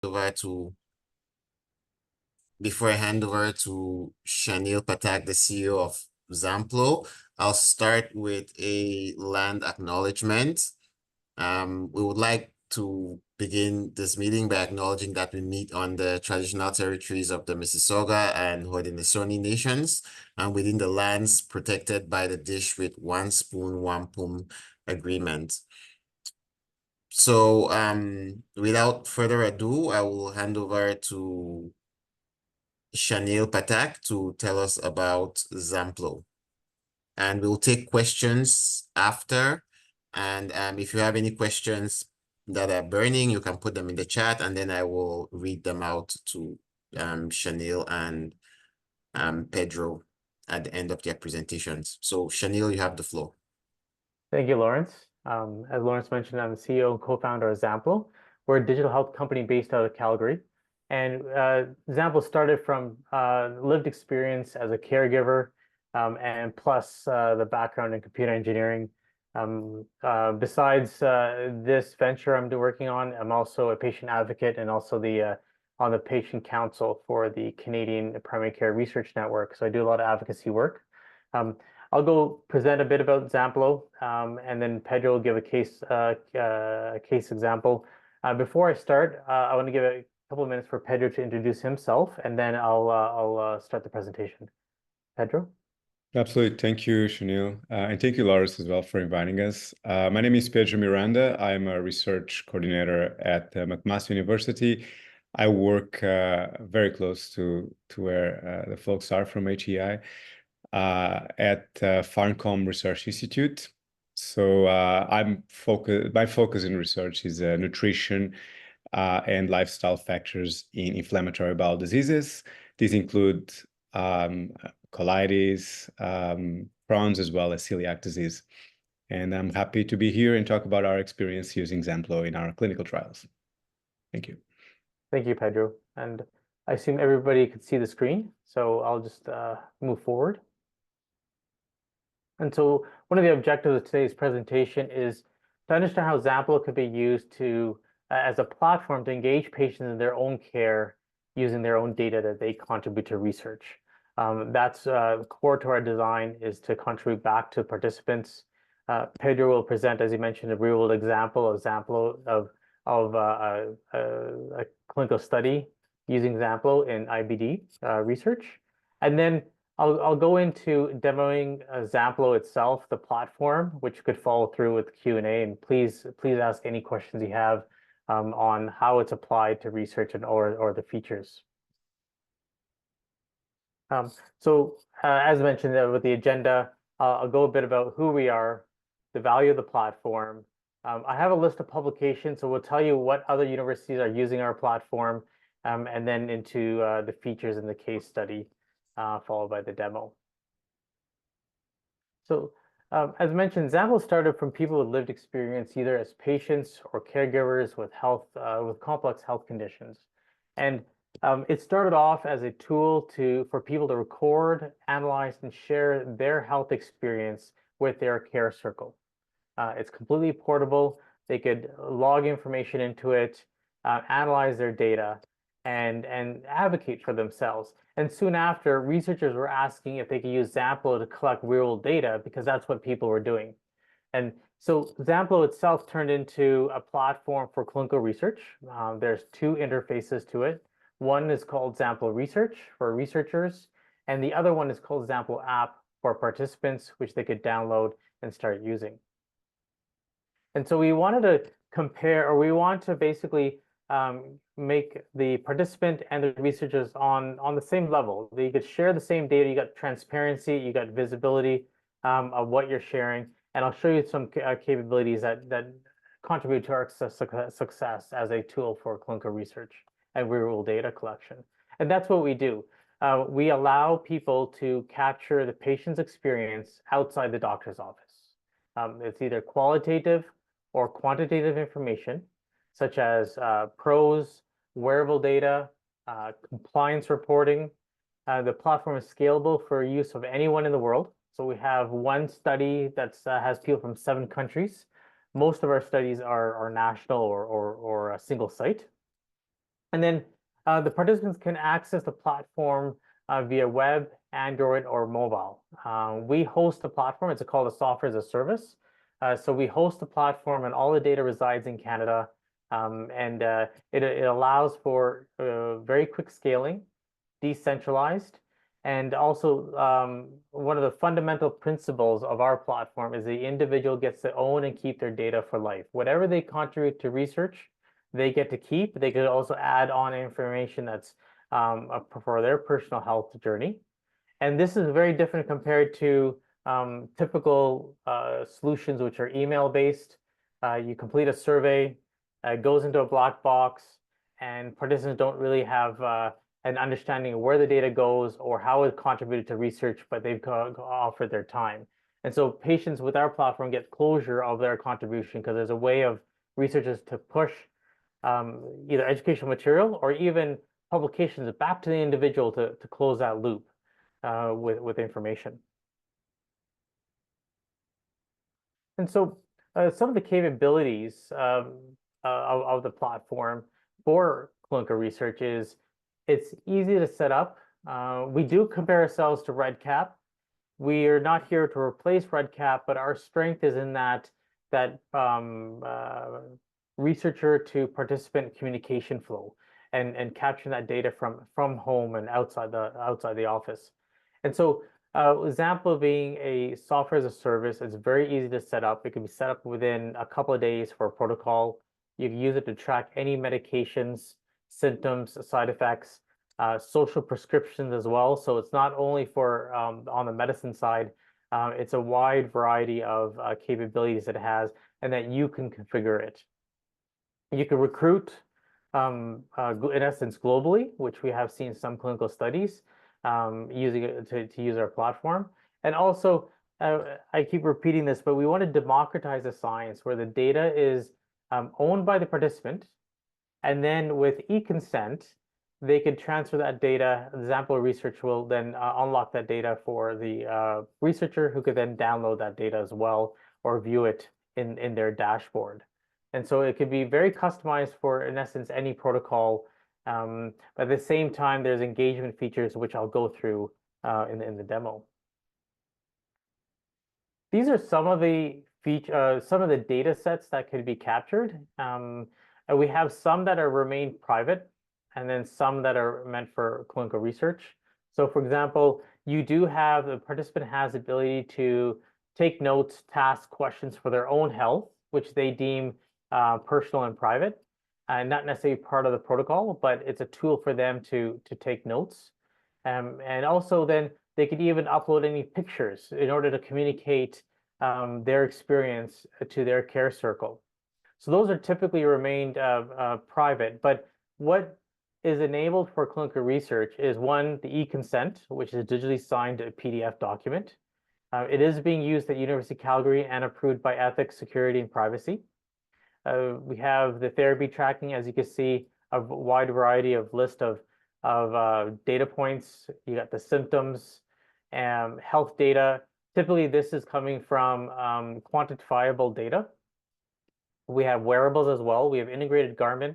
over to Before I hand over to Shaneel Pathak, the CEO of Zamplo, I'll start with a land acknowledgement. We would like to begin this meeting by acknowledging that we meet on the traditional territories of the Mississauga and Haudenosaunee nations and within the lands protected by the Dish with One Spoon, One Poom agreement. So without further ado, I will hand over to Shaneel Pathak to tell us about Zamplo. And we'll take questions after. And if you have any questions that are burning, you can put them in the chat, and then I will read them out to Shaneel and Pedro at the end of their presentations. So Shaneel, you have the floor. Thank you, Lawrence. As Lawrence mentioned, I'm the CEO and co-founder of Zamplo. We're a digital health company based out of Calgary. And Zamplo started from lived experience as a caregiver and plus the background in computer engineering. Besides this venture I'm working on, I'm also a patient advocate and also on the patient council for the Canadian Primary Care Research Network. So I do a lot of advocacy work. I'll go present a bit about Zamplo, and then Pedro will give a case example. Before I start, I want to give a couple of minutes for Pedro to introduce himself, and then I'll start the presentation. Pedro? Absolutely. Thank you, Shaneel. And thank you, Lawrence, as well, for inviting us. My name is Pedro Miranda. I'm a research coordinator at McMaster University. I work very close to where the folks are from HEI. At Farncombe Research Institute. So my focus in research is nutrition and lifestyle factors in inflammatory bowel diseases. These include colitis, Crohn's, as well as celiac disease. And I'm happy to be here and talk about our experience using Zamplo in our clinical trials. Thank you. Thank you, Pedro. And I assume everybody could see the screen, so I'll just move forward. And so one of the objectives of today's presentation is to understand how Zamplo could be used to as a platform to engage patients in their own care using their own data that they contribute to research. That's core to our design, is to contribute back to participants. Pedro will present, as you mentioned, a real-world example of Zamplo of a clinical study using Zamplo in IBD research, and then I'll go into demoing Zamplo itself, the platform, which could follow through with Q&A. And please ask any questions you have on how it's applied to research and or the features. As mentioned with the agenda, I'll go a bit about who we are, the value of the platform. I have a list of publications, so we'll tell you what other universities are using our platform, and then into the features in the case study. Followed by the demo. So as mentioned, Zamplo started from people with lived experience, either as patients or caregivers with complex health conditions. And it started off as a tool for people to record, analyze, and share their health experience with their care circle. It's completely portable. They could log information into it, analyze their data, and advocate for themselves. And soon after, researchers were asking if they could use Zamplo to collect real-world data, because that's what people were doing. And so Zamplo itself turned into a platform for clinical research. There's two interfaces to it. One is called Zamplo Research for researchers, and the other one is called Zamplo App for participants, which they could download and start using. And so we wanted to compare, or we want to basically make the participant and the researchers on the same level. You could share the same data. You got transparency, you got visibility of what you're sharing, and I'll show you some capabilities that contribute to our success as a tool for clinical research and real-world data collection. And that's what we do. We allow people to capture the patient's experience outside the doctor's office. It's either qualitative or quantitative information, such as PROs, wearable data, compliance reporting. The platform is scalable for use of anyone in the world. So we have one study that has people from 7 countries. Most of our studies are national or a single site. And then the participants can access the platform via web, Android, or mobile. We host the platform. It's called a software as a service. So we host the platform, and all the data resides in Canada. And it allows for very quick scaling, decentralized. And also, one of the fundamental principles of our platform is the individual gets to own and keep their data for life. Whatever they contribute to research, they get to keep. They could also add on information that's for their personal health journey. And this is very different compared to typical solutions, which are email-based. You complete a survey, it goes into a black box, and participants don't really have an understanding of where the data goes or how it contributed to research, but they've offered their time. And so patients with our platform get closure of their contribution because there's a way of researchers to push either educational material or even publications back to the individual to close that loop with information. And so some of the capabilities of the platform for clinical research is it's easy to set up. We do compare ourselves to REDCap. We are not here to replace REDCap, but our strength is in that researcher to participant communication flow and capturing that data from home and outside the office. And so Zamplo being a software as a service, it's very easy to set up. It can be set up within a couple of days for a protocol. You can use it to track any medications, symptoms, side effects, social prescriptions as well. So it's not only for on the medicine side, it's a wide variety of capabilities that it has and that you can configure it. You can recruit, in essence, globally, which we have seen some clinical studies using it to use our platform. And also, I keep repeating this, but we want to democratize the science where the data is owned by the participant, and then with e-consent, they can transfer that data. The Zamplo research will then unlock that data for the researcher, who could then download that data as well or view it in their dashboard. And so it could be very customized for, in essence, any protocol. But at the same time, there's engagement features, which I'll go through in the demo. These are some of the data sets that could be captured. And we have some that remain private, and then some that are meant for clinical research. So for example, you do have, the participant has the ability to take notes, task questions for their own health, which they deem personal and private, and not necessarily part of the protocol, but it's a tool for them to take notes. And also then they could even upload any pictures in order to communicate their experience to their care circle. So those are typically remained private, but what is enabled for clinical research is one, the e-consent, which is a digitally signed PDF document. It is being used at University of Calgary and approved by Ethics, Security, and Privacy. We have the therapy tracking, as you can see, a wide variety of list of data points. You got the symptoms, health data. Typically, this is coming from quantifiable data. We have wearables as well. We have integrated Garmin,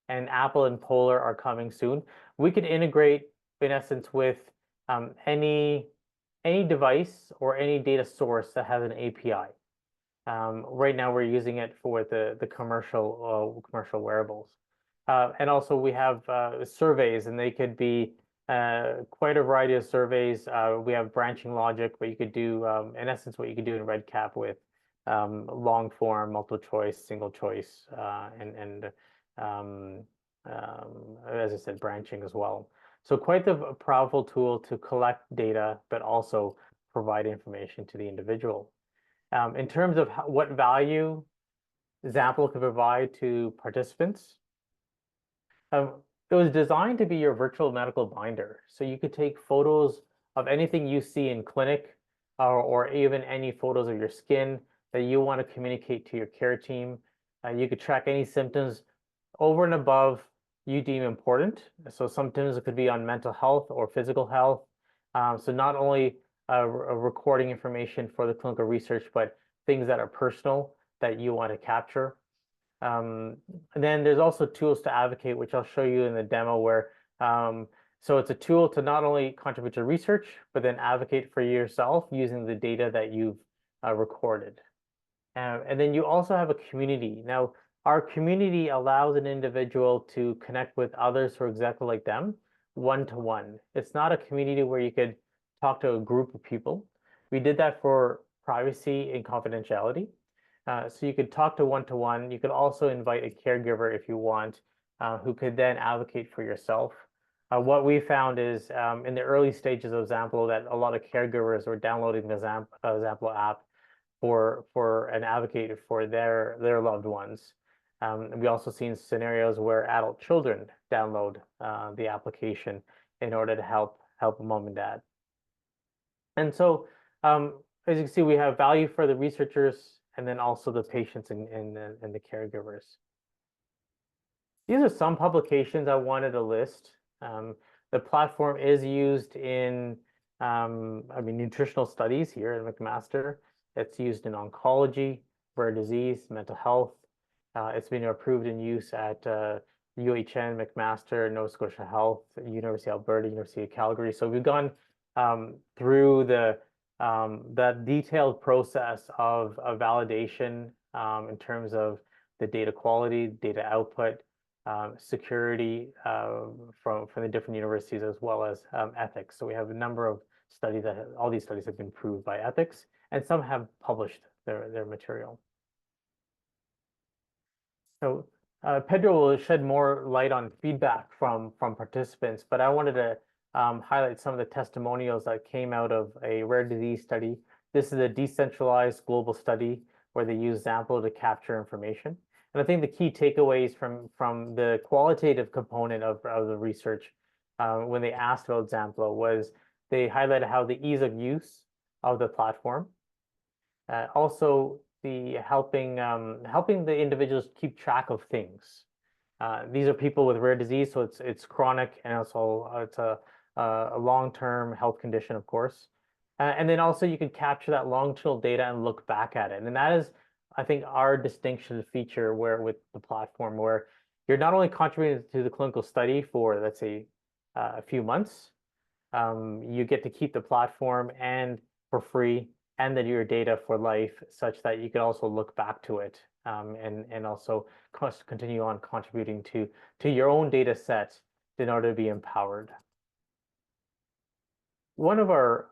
and Apple and Polar are coming soon. We could integrate, in essence, with any device or any data source that has an API. Right now, we're using it for the commercial wearables. And also, we have surveys, and they could be quite a variety of surveys. We have branching logic, but you could do, in essence, what you could do in REDCap with long form, multiple choice, single choice, and as I said, branching as well. So quite a powerful tool to collect data, but also provide information to the individual. In terms of what value Zamplo can provide to participants, it was designed to be your virtual medical binder. So you could take photos of anything you see in clinic, or even any photos of your skin that you want to communicate to your care team. You could track any symptoms over and above you deem important. So sometimes it could be on mental health or physical health. So not only recording information for the clinical research, but things that are personal that you want to capture. And then there's also tools to advocate, which I'll show you in the demo where, so it's a tool to not only contribute to research, but then advocate for yourself using the data that you've recorded. And then you also have a community. Now, our community allows an individual to connect with others who are exactly like them, one-to-one. It's not a community where you could talk to a group of people. We did that for privacy and confidentiality. So you could talk to one-to-one. You could also invite a caregiver if you want, who could then advocate for yourself. What we found is in the early stages of Zamplo that a lot of caregivers were downloading the Zamplo app for an advocate for their loved ones. We also seen scenarios where adult children download the application in order to help mom and dad. And so, as you can see, we have value for the researchers and then also the patients and the caregivers. These are some publications I wanted to list. The platform is used in, nutritional studies here at McMaster. It's used in oncology, rare disease, mental health. It's been approved in use at UHN, McMaster, Nova Scotia Health, University of Alberta, University of Calgary. So we've gone through that detailed process of validation in terms of the data quality, data output, security from the different universities, as well as ethics. So we have a number of studies that all these studies have been proved by ethics, and some have published their material. So Pedro will shed more light on feedback from participants, but I wanted to highlight some of the testimonials that came out of a rare disease study. This is a decentralized global study where they use Zamplo to capture information. And I think the key takeaways from the qualitative component of the research when they asked about Zamplo was they highlighted how the ease of use of the platform, also the helping the individuals keep track of things. These are people with rare disease, so it's chronic, and also it's a long-term health condition, of course. And then also you can capture that longitudinal data and look back at it. And that is, I think, our distinction feature with the platform, where you're not only contributing to the clinical study for, let's say, a few months, you get to keep the platform and for free, and then your data for life, such that you can also look back to it and also continue on contributing to your own data set in order to be empowered. One of our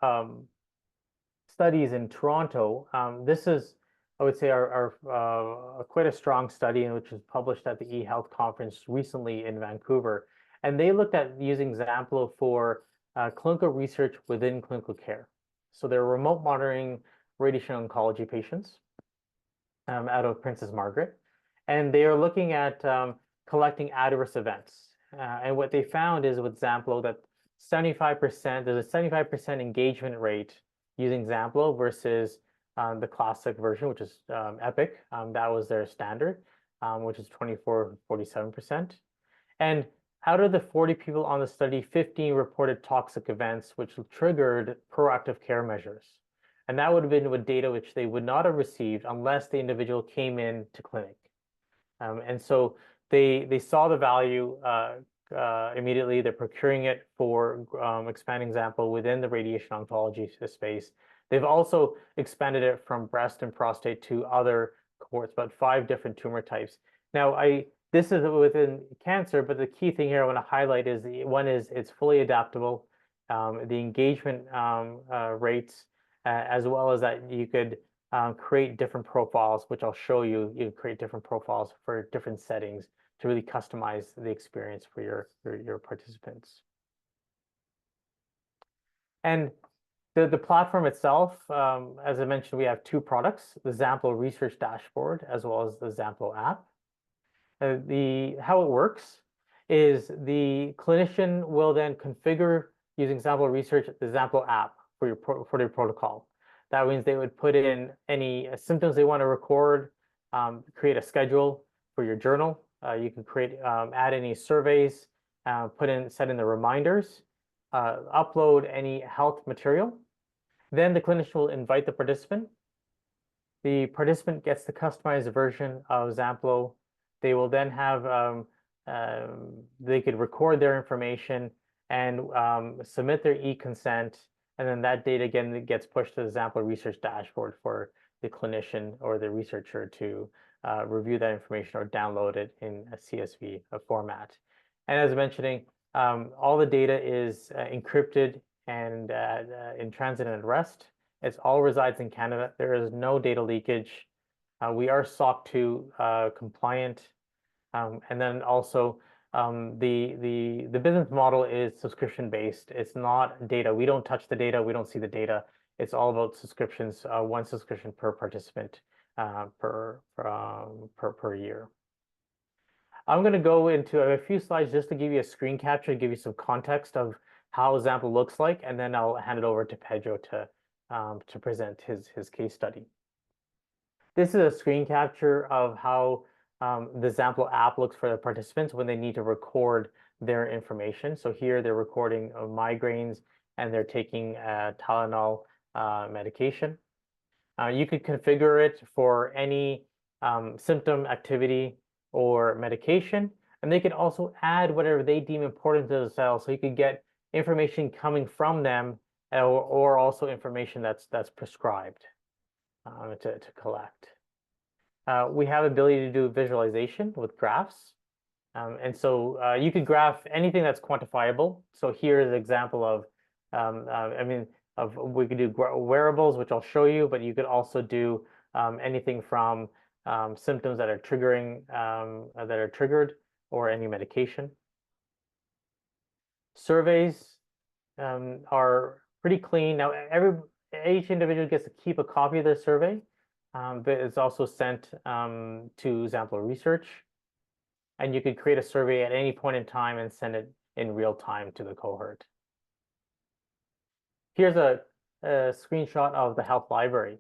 studies in Toronto, this is, I would say, our quite a strong study, which was published at the eHealth conference recently in Vancouver. And they looked at using Zamplo for clinical research within clinical care. So they're remote monitoring radiation oncology patients out of Princess Margaret. And they are looking at collecting adverse events. And what they found is with Zamplo that 75%, there's a 75% engagement rate using Zamplo versus the classic version, which is Epic. That was their standard, which is 47%. And out of the 40 people on the study, 15 reported toxic events, which triggered proactive care measures. And that would have been with data which they would not have received unless the individual came in to clinic. And so they saw the value immediately. They're procuring it for expanding Zamplo within the radiation oncology space. They've also expanded it from breast and prostate to other cohorts, about 5 different tumor types. Now, this is within cancer, but the key thing here I want to highlight is one is it's fully adaptable, the engagement rates, as well as that you could create different profiles, which I'll show you. You create different profiles for different settings to really customize the experience for your participants. And the platform itself, as I mentioned, we have 2 products, the Zamplo Research Dashboard, as well as the Zamplo app. How it works is the clinician will then configure using Zamplo Research the Zamplo app for their protocol. That means they would put in any symptoms they want to record, create a schedule for your journal. You can add any surveys, set in the reminders, upload any health material. Then the clinician will invite the participant. The participant gets the customized version of Zamplo They will then have, they could record their information and submit their e-consent, and then that data again gets pushed to the Zamplo research dashboard for the clinician or the researcher to review that information or download it in a CSV format. And as mentioning, all the data is encrypted and in transit and at rest. It all resides in Canada. There is no data leakage. We are SOC 2 compliant, and then also the business model is subscription based. It's not data. We don't touch the data. We don't see the data. It's all about subscriptions. One subscription per participant per year. I'm going to go into a few slides just to give you a screen capture, give you some context of how Zamplo looks like, and then I'll hand it over to Pedro to present his case study. This is a screen capture of how the Zamplo app looks for the participants when they need to record their information. So here they're recording migraines and they're taking Tylenol medication. You could configure it for any symptom, activity, or medication, and they could also add whatever they deem important to the cell. So you could get information coming from them, or also information that's prescribed to collect. We have ability to do visualization with graphs, and so you could graph anything that's quantifiable. So here is an example of, we could do wearables, which I'll show you, but you could also do anything from symptoms that are triggered, or any medication. Surveys are pretty clean. Now, each individual gets to keep a copy of their survey, but it's also sent to Zamplo Research. And you could create a survey at any point in time and send it in real time to the cohort. Here's a screenshot of the health library.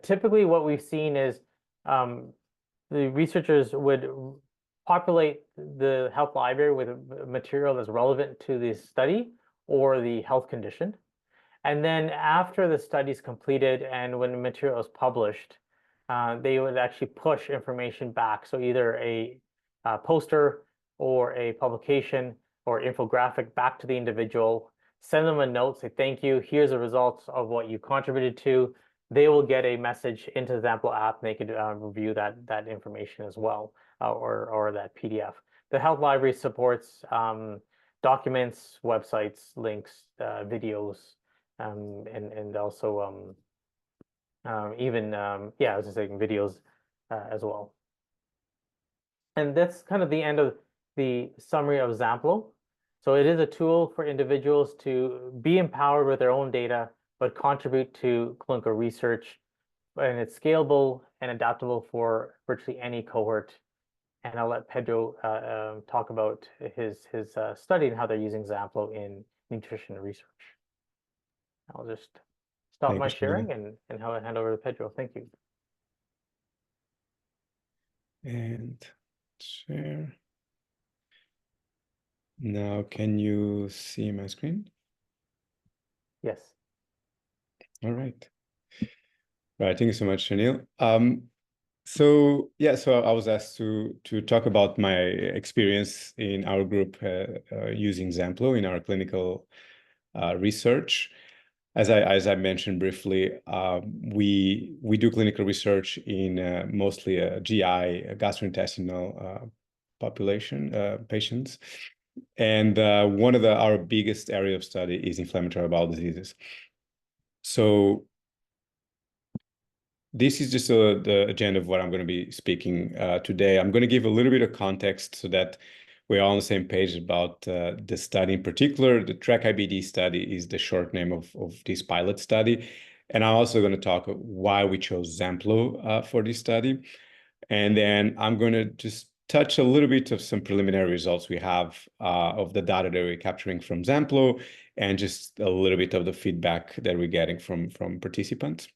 Typically, what we've seen is the researchers would populate the health library with material that's relevant to the study or the health condition. And then after the study is completed and when the material is published, they would actually push information back. So either a poster or a publication or infographic back to the individual, send them a note, say, thank you, here's the results of what you contributed to. They will get a message into the Zamplo app, and they could review that information as well, or that PDF. The health library supports documents, websites, links, videos, and also even I was just saying videos as well. And that's kind of the end of the summary of Zamplo. So it is a tool for individuals to be empowered with their own data, but contribute to clinical research, and it's scalable and adaptable for virtually any cohort. And I'll let Pedro talk about his study and how they're using Zamplo in nutrition research. I'll just stop my sharing and hand over to Pedro. Thank you. And share. Now, can you see my screen? Yes. All right. Right. Thank you so much, Shaneel. So I was asked to talk about my experience in our group using Zamplo in our clinical research. As I mentioned briefly, we do clinical research in mostly GI, gastrointestinal population patients, and one of our biggest area of study is inflammatory bowel diseases. So this is just the agenda of what I'm going to be speaking today. I'm going to give a little bit of context so that we're all on the same page about the study in particular. The TRACK-IBD study is the short name of this pilot study. And I'm also going to talk why we chose Zamplo for this study. And then I'm going to just touch a little bit of some preliminary results we have of the data that we're capturing from Zamplo, and just a little bit of the feedback that we're getting from participants.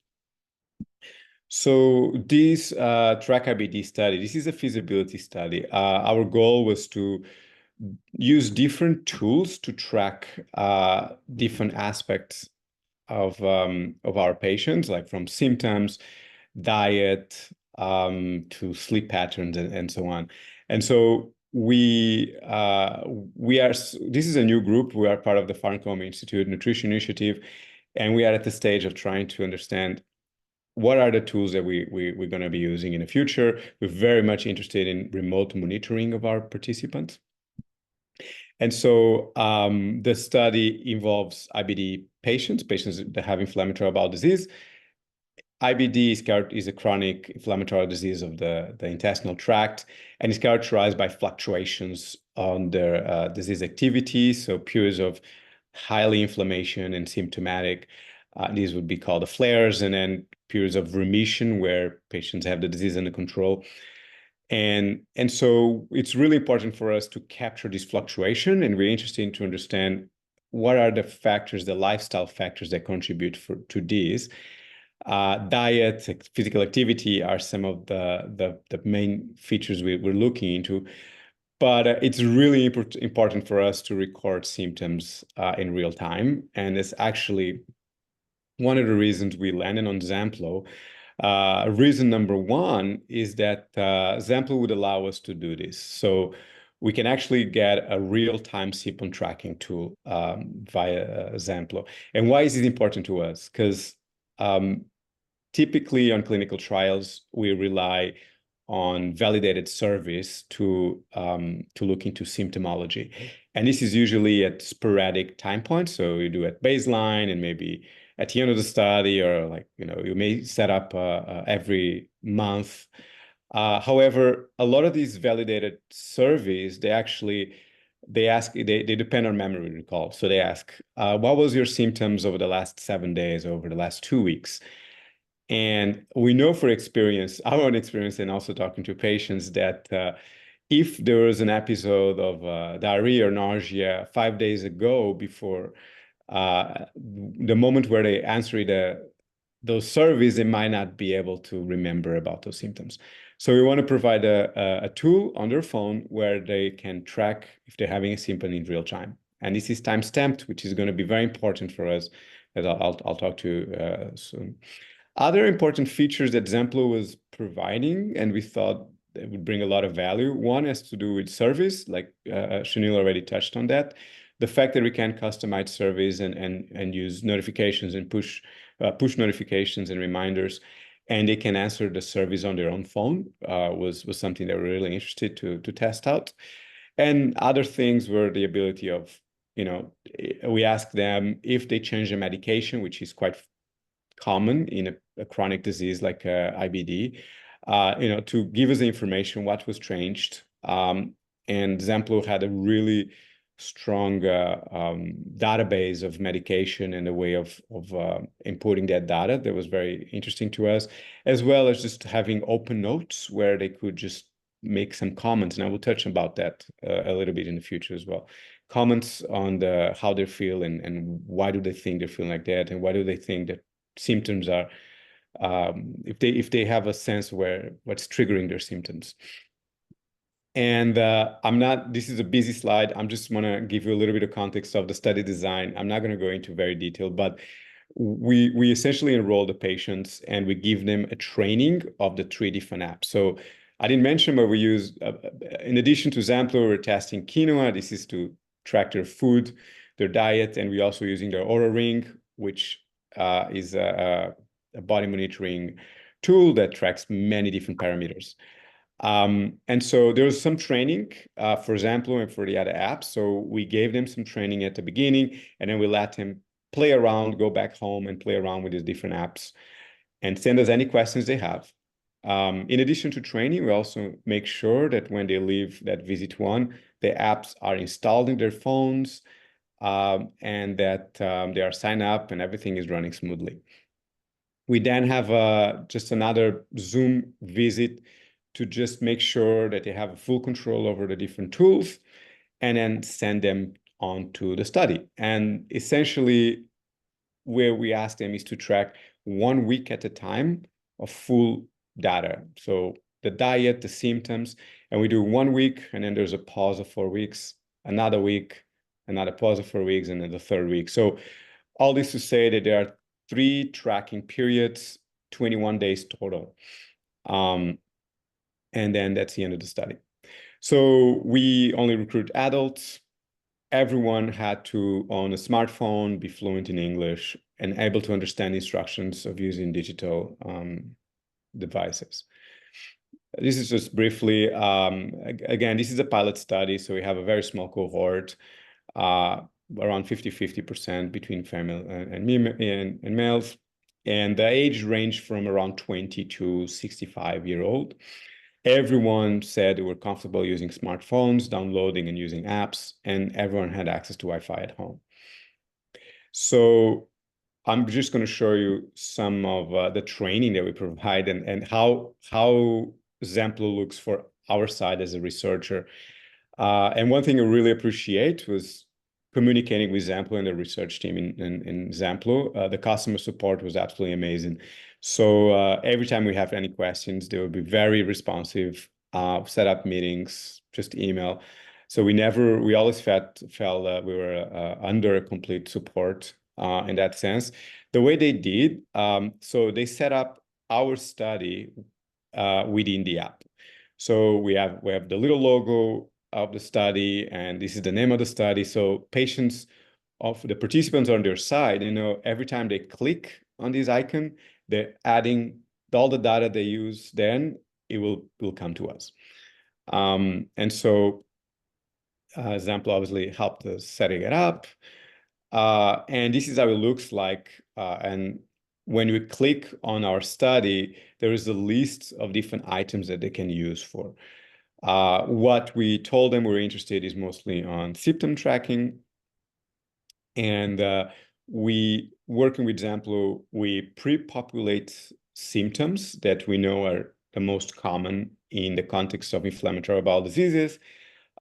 So this TRACK-IBD study, this is a feasibility study. Our goal was to use different tools to track different aspects of our patients, like from symptoms, diet, to sleep patterns and so on. And so we are, this is a new group. We are part of the Farncombe Nutrition Initiative, and we are at the stage of trying to understand what are the tools that we're going to be using in the future. We're very much interested in remote monitoring of our participants. And so the study involves IBD patients that have inflammatory bowel disease. IBD is a chronic inflammatory disease of the intestinal tract, and is characterized by fluctuations on their disease activity, so periods of highly inflammation and symptomatic. These would be called the flares, and then periods of remission where patients have the disease under control. And so it's really important for us to capture this fluctuation, and we're interested to understand what are the factors, the lifestyle factors that contribute to this. Diet, physical activity are some of the main features we're looking into. But it's really important for us to record symptoms in real time. And it's actually one of the reasons we landed on Zamplo. Reason number one is that Zamplo would allow us to do this. So we can actually get a real-time symptom tracking tool via Zamplo. And why is it important to us? Because typically on clinical trials, we rely on validated surveys to look into symptomology. And this is usually at sporadic time points. So you do at baseline and maybe at the end of the study, or you may set up every month. However, a lot of these validated surveys, they depend on memory recall. So they ask, what was your symptoms over the last 7 days, over the last 2 weeks? And we know for experience, our own experience, and also talking to patients, that if there was an episode of diarrhea or nausea 5 days ago, before the moment where they answer those surveys, they might not be able to remember about those symptoms. So we want to provide a tool on their phone where they can track if they're having a symptom in real time. And this is time-stamped, which is going to be very important for us, as I'll talk to soon. Other important features that Zamplo was providing, and we thought it would bring a lot of value. One has to do with service, like Shaneel already touched on that. The fact that we can customize surveys and use notifications and push notifications and reminders, and they can answer the surveys on their own phone was something that we're really interested to test out. And other things were the ability of, we asked them if they change their medication, which is quite common in a chronic disease like IBD, to give us the information what was changed. And Zamplo had a really strong database of medication and a way of inputting that data that was very interesting to us, as well as just having open notes where they could just make some comments. And I will touch about that a little bit in the future as well. Comments on how they feel and why do they think they're feeling like that, and why do they think that symptoms are, if they have a sense where what's triggering their symptoms. And this is a busy slide. I'm just want to give you a little bit of context of the study design. I'm not going to go into very detail, but we essentially enroll the patients and we give them a training of the 3 different apps. So I didn't mention, but we use, in addition to Zamplo, we're testing quinoa. This is to track their food, their diet, and we're also using their Oura Ring, which is a body monitoring tool that tracks many different parameters. And so there was some training for Zamplo and for the other apps. So we gave them some training at the beginning, and then we let them play around, go back home and play around with these different apps and send us any questions they have. In addition to training, we also make sure that when they leave that visit one, the apps are installed in their phones, and that they are signed up and everything is running smoothly. We then have just another Zoom visit to just make sure that they have full control over the different tools, and then send them on to the study. And essentially, where we ask them is to track 1 week at a time of full data. So the diet, the symptoms, and we do 1 week, and then there's a pause of 4 weeks, another week, another pause of 4 weeks, and then the 3rd week. So all this to say that there are 3 tracking periods, 21 days total. And then that's the end of the study. So we only recruit adults. Everyone had to own a smartphone, be fluent in English, and able to understand instructions of using digital devices. This is just briefly, again, this is a pilot study, so we have a very small cohort, around 50-50% between female and males. And the age range from around 20 to 65-year-old. Everyone said they were comfortable using smartphones, downloading and using apps, and everyone had access to Wi-Fi at home. So I'm just going to show you some of the training that we provide and how Zamplo looks for our side as a researcher. And one thing I really appreciate was communicating with Zamplo and the research team in Zamplo. The customer support was absolutely amazing. So every time we have any questions, they will be very responsive, set up meetings, just email. So we always felt we were under complete support in that sense. The way they did, so they set up our study within the app. So we have the little logo of the study, and this is the name of the study. So patients of the participants on their side, every time they click on this icon, they're adding all the data they use, then it will come to us. And so Zamplo obviously helped us setting it up. And this is how it looks like. And when we click on our study, there is a list of different items that they can use for. What we told them we're interested is mostly on symptom tracking. And we, working with Zamplo, we pre-populate symptoms that we know are the most common in the context of inflammatory bowel diseases.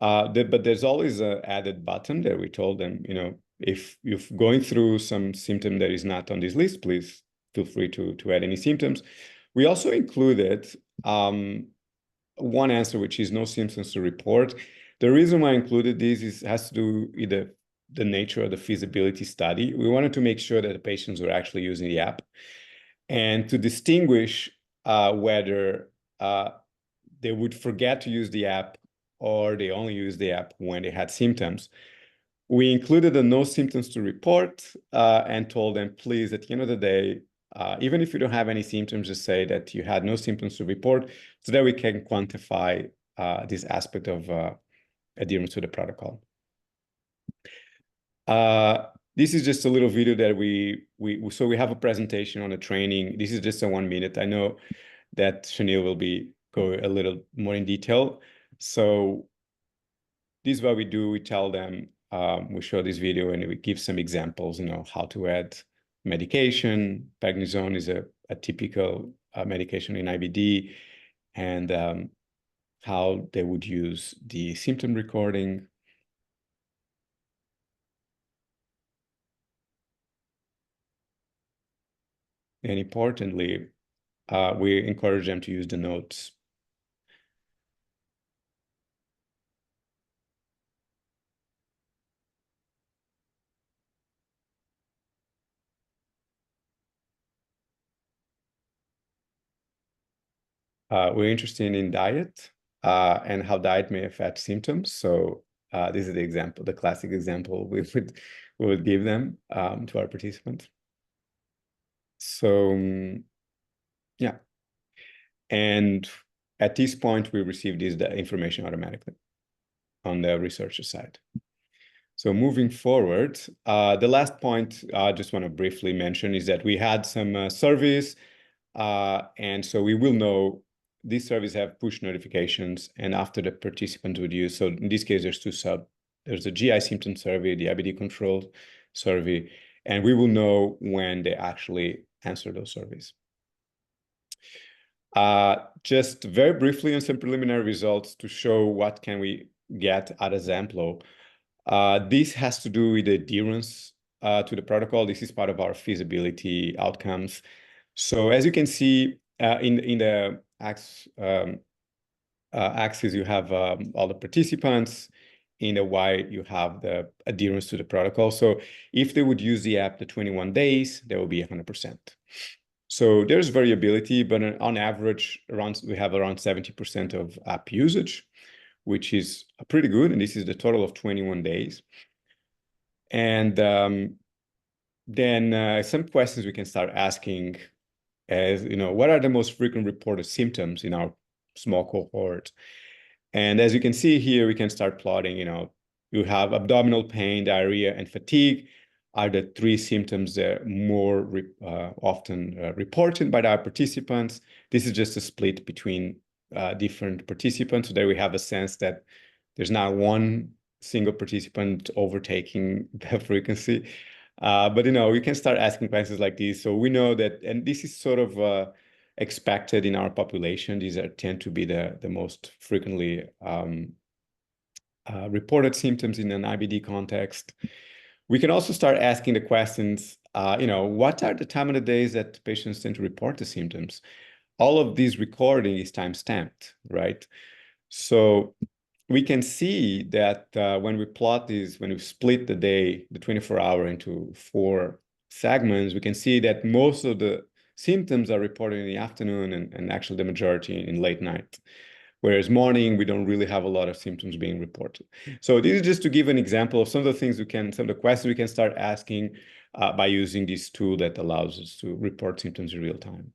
But there's always an added button that we told them, if you're going through some symptom that is not on this list, please feel free to add any symptoms. We also included one answer, which is no symptoms to report. The reason why I included this has to do with the nature of the feasibility study. We wanted to make sure that the patients were actually using the app and to distinguish whether they would forget to use the app or they only use the app when they had symptoms. We included a no symptoms to report and told them, please, at the end of the day, even if you don't have any symptoms, just say that you had no symptoms to report so that we can quantify this aspect of adherence to the protocol. This is just a little video that so we have a presentation on the training. This is just a 1 minute. I know that Shaneel will go a little more in detail. So this is what we do. We tell them, we show this video and we give some examples, how to add medication. Prednisone is a typical medication in IBD, and how they would use the symptom recording. And importantly, we encourage them to use the notes. We're interested in diet and how diet may affect symptoms. So this is the example, the classic example we would give them to our participants. So yeah, and at this point we receive the information automatically on the researcher side. So moving forward, the last point I just want to briefly mention is that we had some surveys, and so we will know these surveys have push notifications, and after the participant would use, so in this case, there's a GI symptom survey, the IBD control survey, and we will know when they actually answer those surveys. Just very briefly on some preliminary results to show what can we get out of Zamplo. This has to do with adherence to the protocol. This is part of our feasibility outcomes. So as you can see in the axis, you have all the participants. In the Y, you have the adherence to the protocol. So if they would use the app the 21 days, that would be 100%. So there's variability, but on average, we have around 70% of app usage, which is pretty good. And this is the total of 21 days. And then some questions we can start asking as, what are the most frequent reported symptoms in our small cohort? And as you can see here, we can start plotting, you have abdominal pain, diarrhea, and fatigue are the three symptoms that are more often reported by our participants. This is just a split between different participants. So there we have a sense that there's not one single participant overtaking the frequency. But, we can start asking questions like these. So we know that, and this is sort of expected in our population. These tend to be the most frequently reported symptoms in an IBD context. We can also start asking the questions, what are the time of the days that patients tend to report the symptoms? All of this recording is time-stamped, right? So we can see that when we plot these, when we split the day, the 24-hour into 4 segments, we can see that most of the symptoms are reported in the afternoon and actually the majority in late night. Whereas morning, we don't really have a lot of symptoms being reported. So this is just to give an example of some of the things some of the questions we can start asking by using this tool that allows us to report symptoms in real time.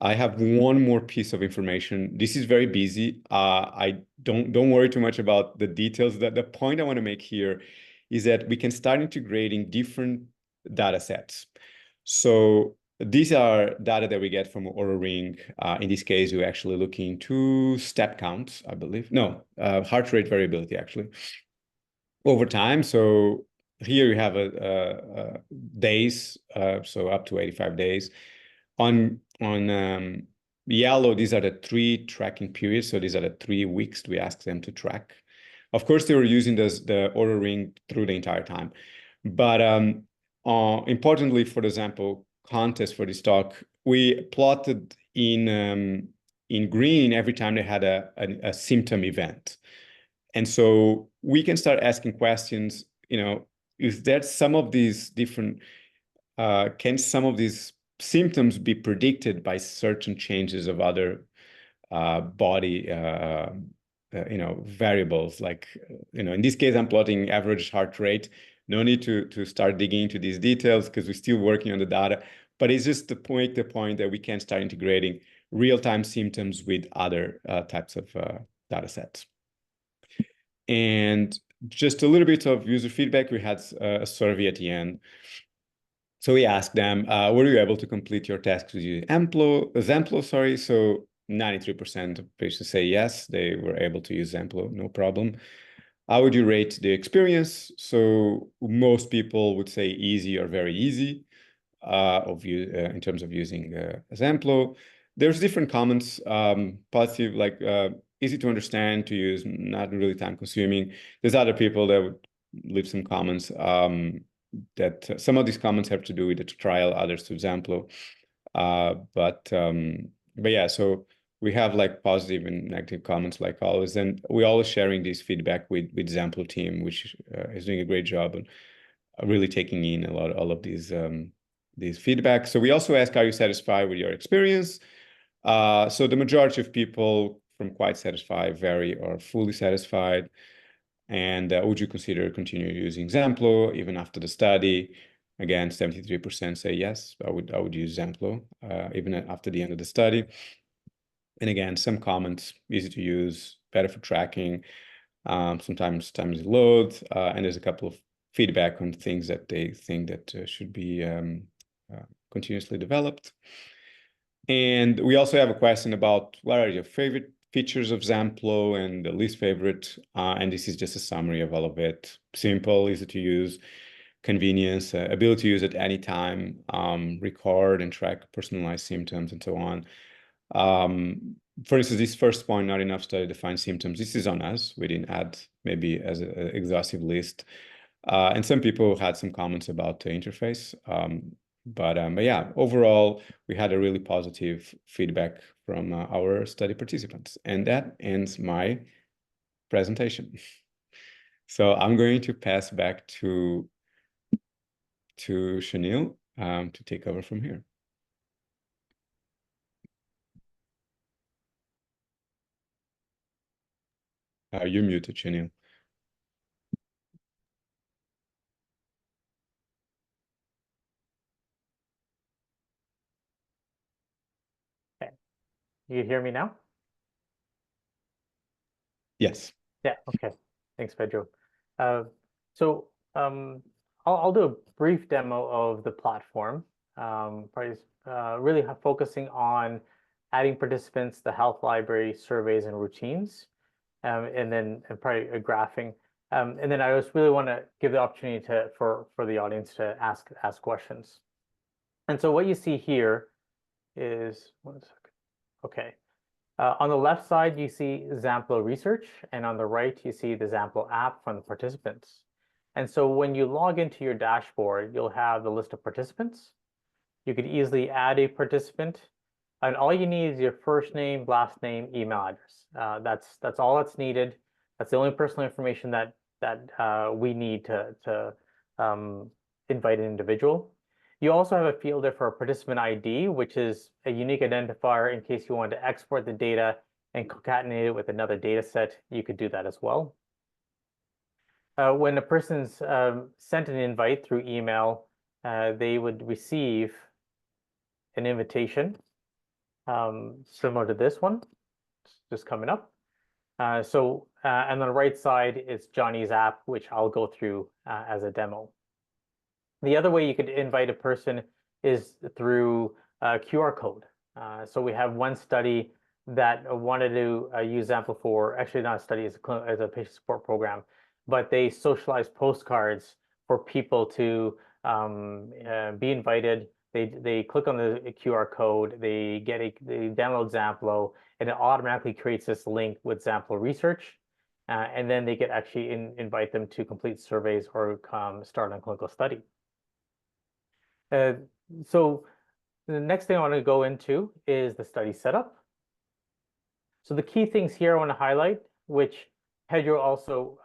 I have one more piece of information. This is very busy. I don't worry too much about the details. The point I want to make here is that we can start integrating different data sets. So these are data that we get from Oura Ring. In this case, we're actually looking to step counts, I believe. No, heart rate variability, actually, over time. So here you have days, so up to 85 days. On yellow, these are the 3 tracking periods. So these are the 3 weeks we ask them to track. Of course, they were using the Oura Ring through the entire time. But importantly, for the Zamplo contest for this talk, we plotted in green every time they had a symptom event. And so we can start asking questions, is there some of these different, can some of these symptoms be predicted by certain changes of other body variables? Like, in this case, I'm plotting average heart rate. No need to start digging into these details because we're still working on the data. But it's just to point the point that we can start integrating real-time symptoms with other types of data sets. And just a little bit of user feedback. We had a survey at the end. So we asked them, were you able to complete your tasks with Zamplo? Sorry. So 93% of patients say yes, they were able to use Zamplo, no problem. How would you rate the experience? So most people would say easy or very easy in terms of using Zamplo. There's different comments, positive, like easy to understand, to use, not really time consuming. There's other people that would leave some comments that some of these comments have to do with the trial, others to Zamplo. But yeah, so we have like positive and negative comments like always, and we're always sharing this feedback with Zamplo team, which is doing a great job and really taking in all of these feedback. So we also ask, are you satisfied with your experience? So the majority of people from quite satisfied, very, or fully satisfied. And would you consider continuing using Zamplo even after the study? Again, 73% say yes, I would use Zamplo even after the end of the study. And again, some comments, easy to use, better for tracking. Sometimes time is loads, and there's a couple of feedback on things that they think that should be continuously developed. And we also have a question about what are your favorite features of Zamplo and the least favorite. And this is just a summary of all of it. Simple, easy to use, convenience, ability to use at any time, record and track personalized symptoms, and so on. For instance, this first point, not enough study defined symptoms. This is on us. We didn't add maybe as an exhaustive list. And some people had some comments about the interface. But yeah, overall, we had a really positive feedback from our study participants. And that ends my presentation. So I'm going to pass back to Shaneel to take over from here. You're muted, Shaneel. Okay. You hear me now? Yes. Yeah, okay. Thanks, Pedro. Uh, so I'll do a brief demo of the platform, probably really focusing on adding participants, the health library, surveys, and routines, and then probably a graphing. And then I just really want to give the opportunity for the audience to ask questions. And so what you see here is, 1 second. Okay. On the left side, you see Zamplo research, and on the right, you see the Zamplo app from the participants. And so when you log into your dashboard, you'll have the list of participants. You could easily add a participant, and all you need is your first name, last name, email address. That's all that's needed. That's the only personal information that we need to invite an individual. You also have a field there for a participant ID, which is a unique identifier in case you want to export the data and concatenate it with another data set. You could do that as well. When a person's sent an invite through email, they would receive an invitation similar to this one, just coming up. And on the right side is Johnny's app, which I'll go through as a demo. The other way you could invite a person is through a QR code. So we have one study that wanted to use Zamplo for, actually not a study, as a patient support program, but they socialized postcards for people to be invited. They click on the QR code, they download Zamplo, and it automatically creates this link with Zamplo research. And then they could actually invite them to complete surveys or start on a clinical study. So the next thing I want to go into is the study setup. So the key things here I want to highlight, which Pedro also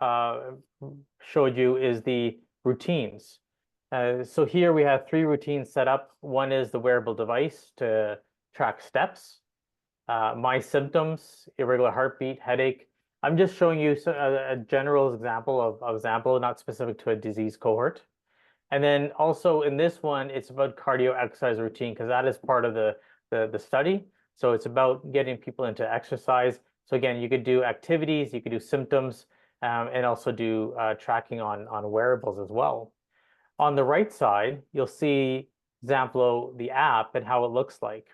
showed you, is the routines. So here we have 3 routines set up. One is the wearable device to track steps, my symptoms, irregular heartbeat, headache. I'm just showing you a general example of Zamplo, not specific to a disease cohort. And then also in this one, it's about cardio exercise routine, because that is part of the study. So it's about getting people into exercise. So again, you could do activities, you could do symptoms, and also do tracking on wearables as well. On the right side, you'll see Zamplo, the app, and how it looks like.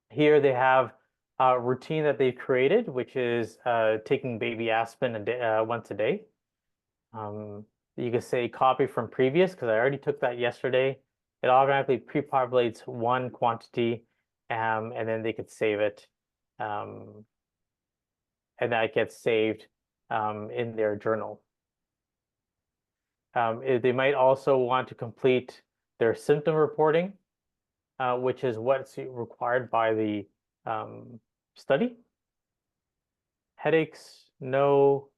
Here they have a routine that they've created, which is taking baby aspirin once a day. You can say copy from previous, because I already took that yesterday. It automatically pre-populates one quantity, and then they could save it. And that gets saved in their journal. They might also want to complete their symptom reporting, which is what's required by the study. Headaches, no.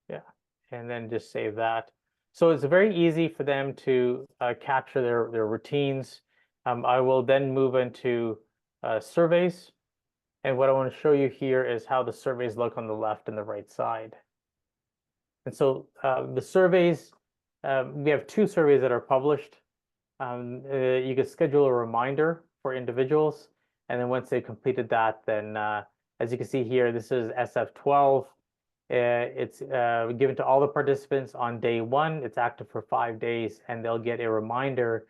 Yeah, and then just save that. So it's very easy for them to capture their routines. I will then move into surveys. And what I want to show you here is how the surveys look on the left and the right side. And so the surveys, we have 2 surveys that are published. You could schedule a reminder for individuals. And then once they've completed that, then as you can see here, this is SF12. It's given to all the participants on day 1. It's active for 5 days, and they'll get a reminder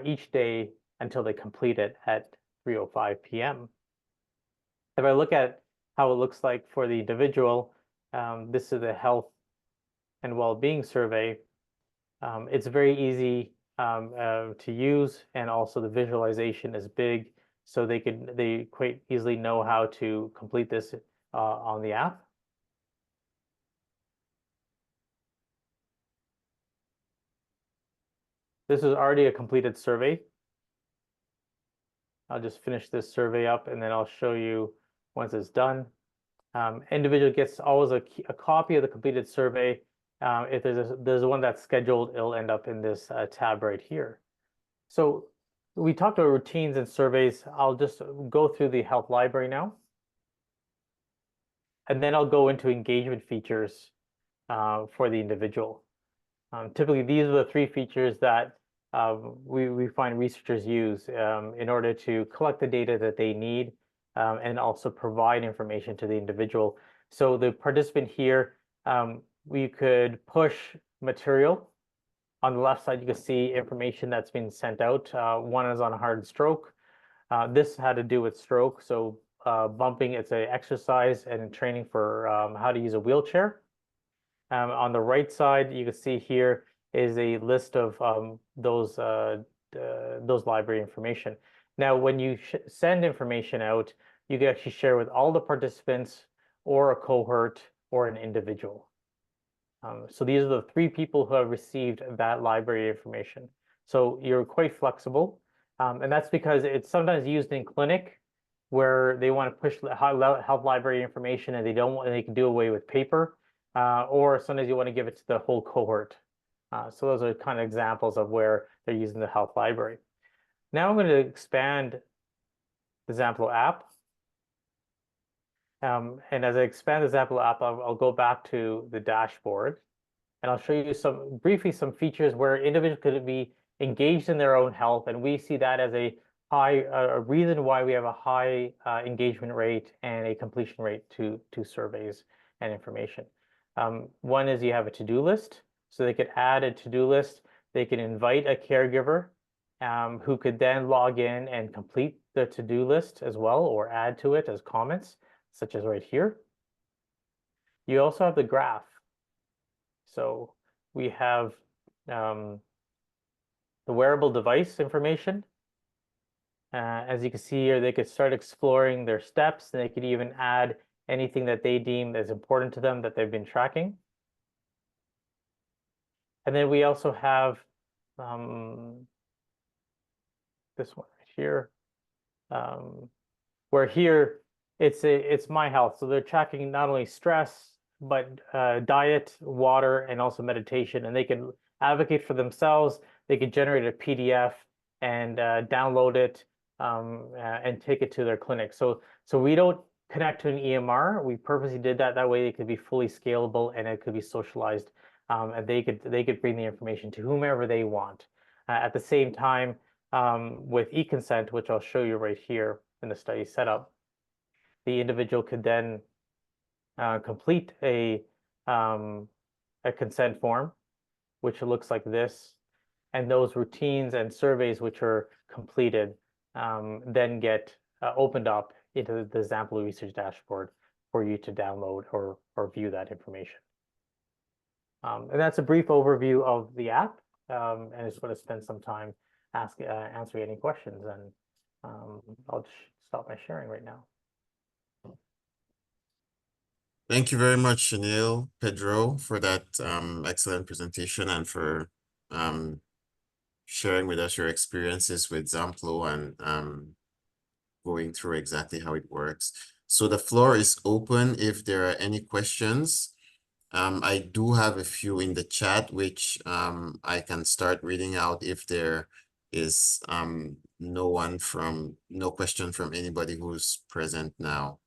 each day until they complete it at 3:05 p.m. If I look at how it looks like for the individual, this is the health and well-being survey. It's very easy to use, and also the visualization is big, so they quite easily know how to complete this on the app. This is already a completed survey. I'll just finish this survey up, and then I'll show you once it's done. Individual gets always a copy of the completed survey. If there's one that's scheduled, it'll end up in this tab right here. So we talked about routines and surveys. I'll just go through the health library now. And then I'll go into engagement features for the individual. Typically, these are the three features that we find researchers use in order to collect the data that they need and also provide information to the individual. So the participant here, we could push material. On the left side, you can see information that's been sent out. One is on heart and stroke. This had to do with stroke. So bumping, it's an exercise and training for how to use a wheelchair. On the right side, you can see here is a list of those library information. Now, when you send information out, you can actually share with all the participants or a cohort or an individual. So these are the three people who have received that library information. So you're quite flexible. And that's because it's sometimes used in clinic where they want to push health library information and they can do away with paper. Or sometimes you want to give it to the whole cohort. So those are kind of examples of where they're using the health library. Now I'm going to expand the Zamplo app. And as I expand the Zamplo app, I'll go back to the dashboard and I'll show you briefly some features where individuals could be engaged in their own health. And we see that as a reason why we have a high engagement rate and a completion rate to surveys and information. One is you have a to-do list. So they could add a to-do list. They can invite a caregiver who could then log in and complete the to-do list as well, or add to it as comments, such as right here. You also have the graph. So we have the wearable device information. As you can see here, they could start exploring their steps, and they could even add anything that they deem as important to them that they've been tracking. And then we also have this one right here, where here it's my health. So they're tracking not only stress, but diet, water, and also meditation. And they can advocate for themselves. They can generate a PDF and download it and take it to their clinic. So we don't connect to an EMR. We purposely did that. That way it could be fully scalable and it could be socialized. And they could bring the information to whomever they want. At the same time, with e-consent, which I'll show you right here in the study setup, the individual could then complete a consent form, which looks like this, and those routines and surveys which are completed then get opened up into the Zamplo research dashboard for you to download or view that information. And that's a brief overview of the app, and I just want to spend some time answering any questions, and I'll just stop my sharing right now. Thank you very much, Shaneel, Pedro, for that excellent presentation and for sharing with us your experiences with Zamplo and going through exactly how it works. So the floor is open if there are any questions. I do have a few in the chat, which I can start reading out if there is no question from anybody who's present now.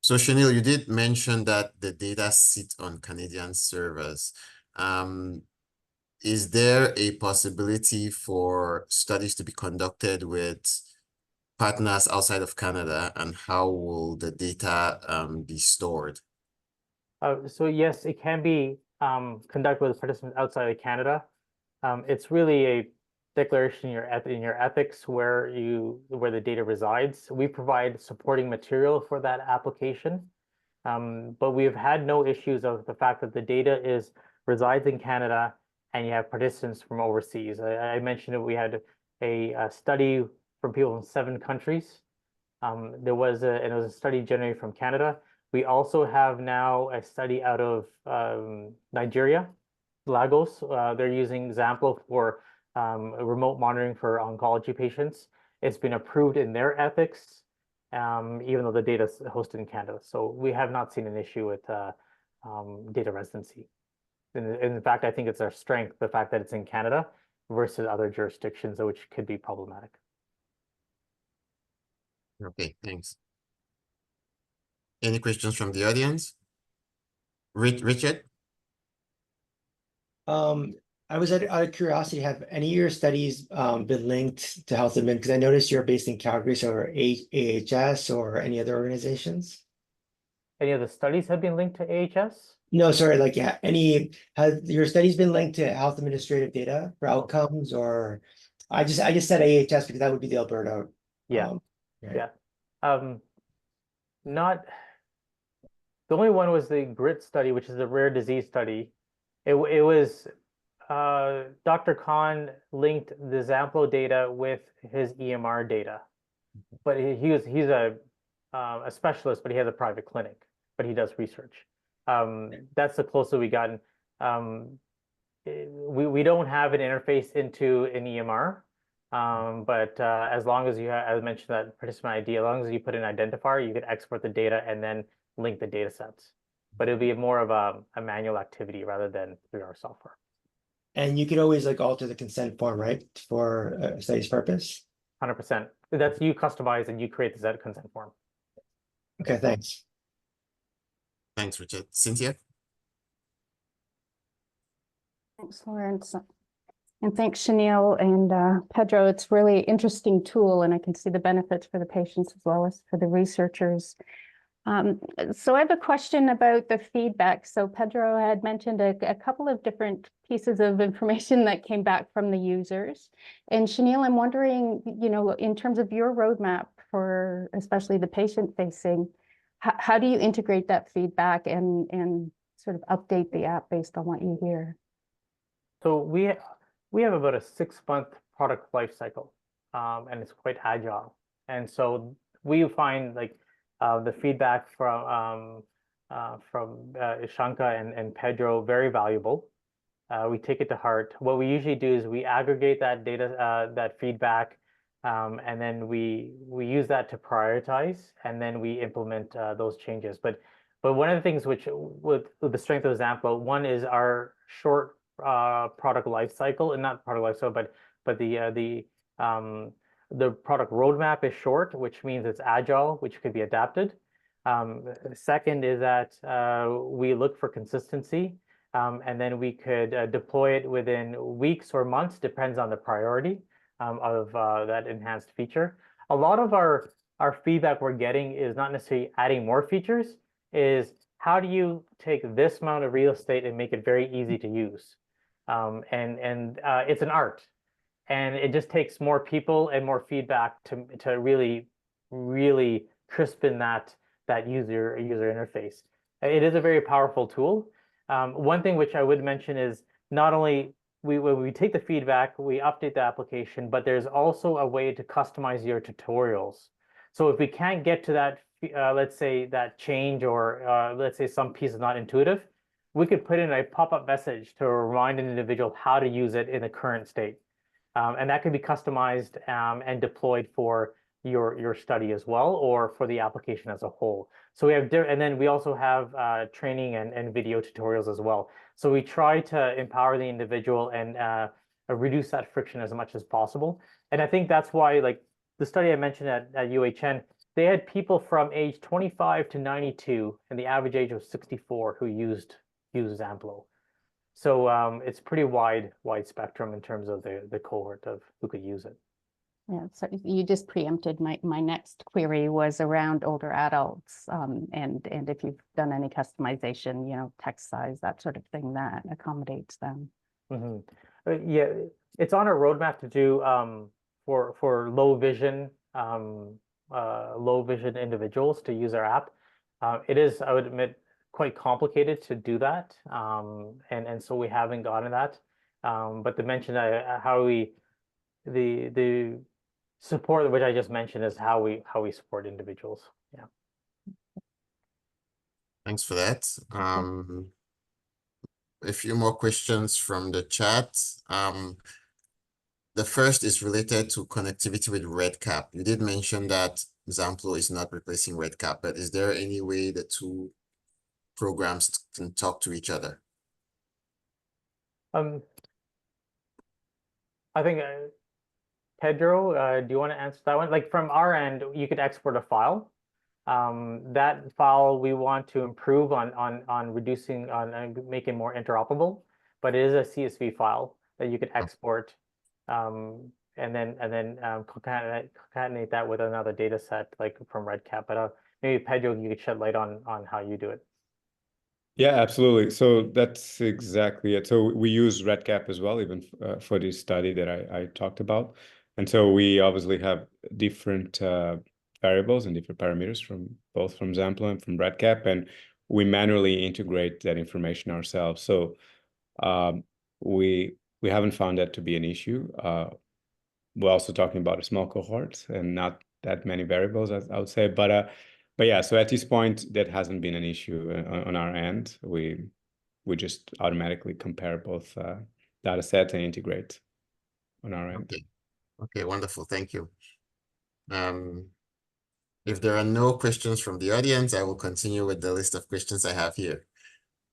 So Shaneel, you did mention that the data sit on Canadian servers. Is there a possibility for studies to be conducted with partners outside of Canada, and how will the data be stored? So yes, it can be conducted with participants outside of Canada. It's really a declaration in your ethics where the data resides. We provide supporting material for that application, but we have had no issues of the fact that the data resides in Canada and you have participants from overseas. I mentioned that we had a study from people from 7 countries. It was a study generated from Canada. We also have now a study out of Nigeria, Lagos. They're using Zamplo for remote monitoring for oncology patients. It's been approved in their ethics, even though the data is hosted in Canada. So we have not seen an issue with data residency. In fact, I think it's our strength, the fact that it's in Canada versus other jurisdictions, which could be problematic. Okay, thanks. Any questions from the audience? Richard? I was out of curiosity, have any of your studies been linked to Health Admin? Because I noticed you're based in Calgary, so or AHS or any other organizations? Any of the studies have been linked to AHS? No, sorry, like yeah, have your studies been linked to health administrative data for outcomes, or I just said AHS because that would be the Alberta. Yeah. Right. Yeah. Not the only one was the GRIT study, which is a rare disease study. It was Dr. Khan linked the Zamplo data with his EMR data, but he's a specialist, but he has a private clinic, but he does research. That's the closest we gotten. We don't have an interface into an EMR, but as long as you have, as I mentioned, that participant ID, as long as you put an identifier, you could export the data and then link the data sets. But it'll be more of a manual activity rather than through our software. And you could always like alter the consent form, right, for a study's purpose? 100%. That's you customize and you create the consent form. Okay, thanks. Thanks, Richard. Cynthia? Thanks, Lawrence. And thanks, Shaneel and Pedro. It's really interesting tool, and I can see the benefits for the patients as well as for the researchers. So I have a question about the feedback. So Pedro had mentioned a couple of different pieces of information that came back from the users. And Shaneel, I'm wondering, you know, in terms of your roadmap for especially the patient facing, how do you integrate that feedback and sort of update the app based on what you hear? So we have about a 6-month product life cycle, and it's quite agile. And so we find like the feedback from Ishanka and Pedro very valuable. We take it to heart. What we usually do is we aggregate that data, that feedback, and then we use that to prioritize, and then we implement those changes. But one of the things which with the strength of Zamplo, one is our short product life cycle, and not product life cycle, but the product roadmap is short, which means it's agile, which could be adapted. Second is that we look for consistency, and then we could deploy it within weeks or months, depends on the priority of that enhanced feature. A lot of our feedback we're getting is not necessarily adding more features, is how do you take this amount of real estate and make it very easy to use? It's an art, and it just takes more people and more feedback to really crispen that user interface. It is a very powerful tool. One thing which I would mention is not only when we take the feedback, we update the application, but there's also a way to customize your tutorials. So if we can't get to that, let's say that change, or let's say some piece is not intuitive, we could put in a pop-up message to remind an individual how to use it in the current state. And that can be customized and deployed for your study as well, or for the application as a whole. So we have, and then we also have training and video tutorials as well. So we try to empower the individual and reduce that friction as much as possible. And I think that's why, like the study I mentioned at UHN, they had people from age 25 to 92, and the average age was 64 who used Zamplo. So it's pretty wide spectrum in terms of the cohort of who could use it. Yeah, so you just preempted my next query was around older adults, and if you've done any customization, you know, text size, that sort of thing that accommodates them. Mm-hmm. Yeah, it's on our roadmap to do for low vision individuals to use our app. It is, I would admit, quite complicated to do that, and so we haven't gotten that. But to mention how the support which I just mentioned is how we support individuals. Yeah. Thanks for that. A few more questions from the chat. The first is related to connectivity with RedCap. You did mention that Zamplo is not replacing RedCap, but is there any way the two programs can talk to each other? I think Pedro, do you want to answer that one? Like from our end, you could export a file. That file we want to improve on reducing on making more interoperable, but it is a CSV file that you could export, and then concatenate that with another data set like from REDCap. But maybe Pedro, you could shed light on how you do it. Yeah, absolutely. So that's exactly it. So we use REDCap as well, even for this study that I talked about. And so we obviously have different variables and different parameters from both from Zamplo and from REDCap, and we manually integrate that information ourselves. So we haven't found that to be an issue. We're also talking about a small cohort and not that many variables, I would say. But yeah, so at this point, that hasn't been an issue on our end. We just automatically compare both data sets and integrate on our end. Okay. Okay, wonderful. Thank you. If there are no questions from the audience, I will continue with the list of questions I have here.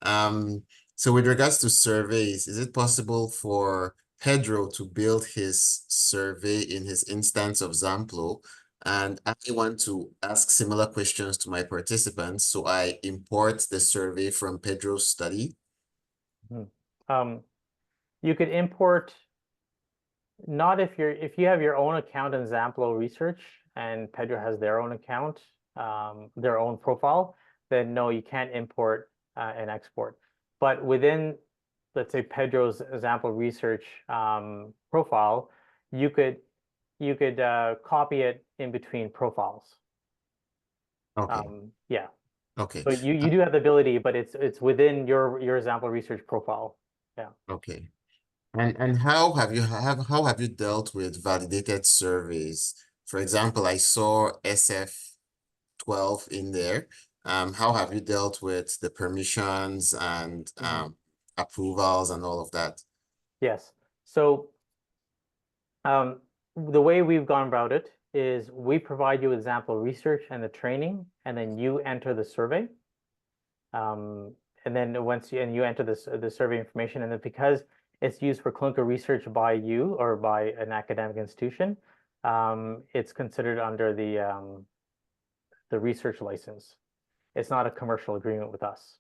So with regards to surveys, is it possible for Pedro to build his survey in his instance of Zamplo? And I want to ask similar questions to my participants, so I import the survey from Pedro's study. You could import, not if you have your own account in Zamplo Research and Pedro has their own account, their own profile, then no, you can't import and export. But within, let's say, Pedro's Zamplo Research profile, you could copy it in between profiles. Okay. Yeah. Okay. So you do have the ability, but it's within your Zamplo Research profile. Yeah. Okay. And how have you dealt with validated surveys? For example, I saw SF12 in there. How have you dealt with the permissions and approvals and all of that? Yes. So the way we've gone about it is we provide you with Zamplo Research and the training, and then you enter the survey. And then once you enter the survey information, and then because it's used for clinical research by you or by an academic institution, it's considered under the research license. It's not a commercial agreement with us.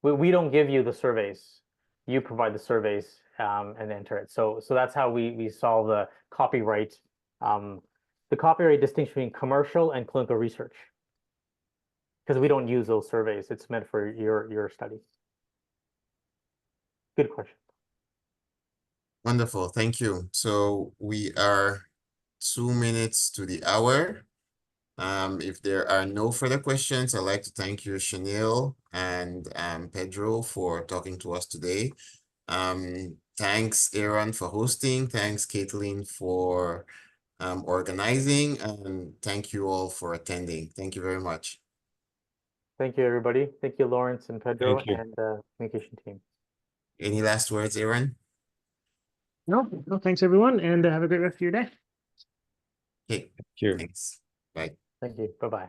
We don't give you the surveys. You provide the surveys and enter it. So that's how we solve the copyright distinction between commercial and clinical research. Because we don't use those surveys. It's meant for your study. Good question. Wonderful, thank you. So we are 2 minutes to the hour. If there are no further questions, I'd like to thank you, Shaneel and Pedro, for talking to us today. Thanks, Aaron, for hosting. Thanks, Caitlin, for organizing. And thank you all for attending. Thank you very much. Thank you, everybody. Thank you, Lawrence and Pedro Thank you. and the communication team. Any last words, Aaron? No, thanks everyone, and have a great rest of your day. Okay, Thank you. thanks. Bye. Thank you. Bye-bye.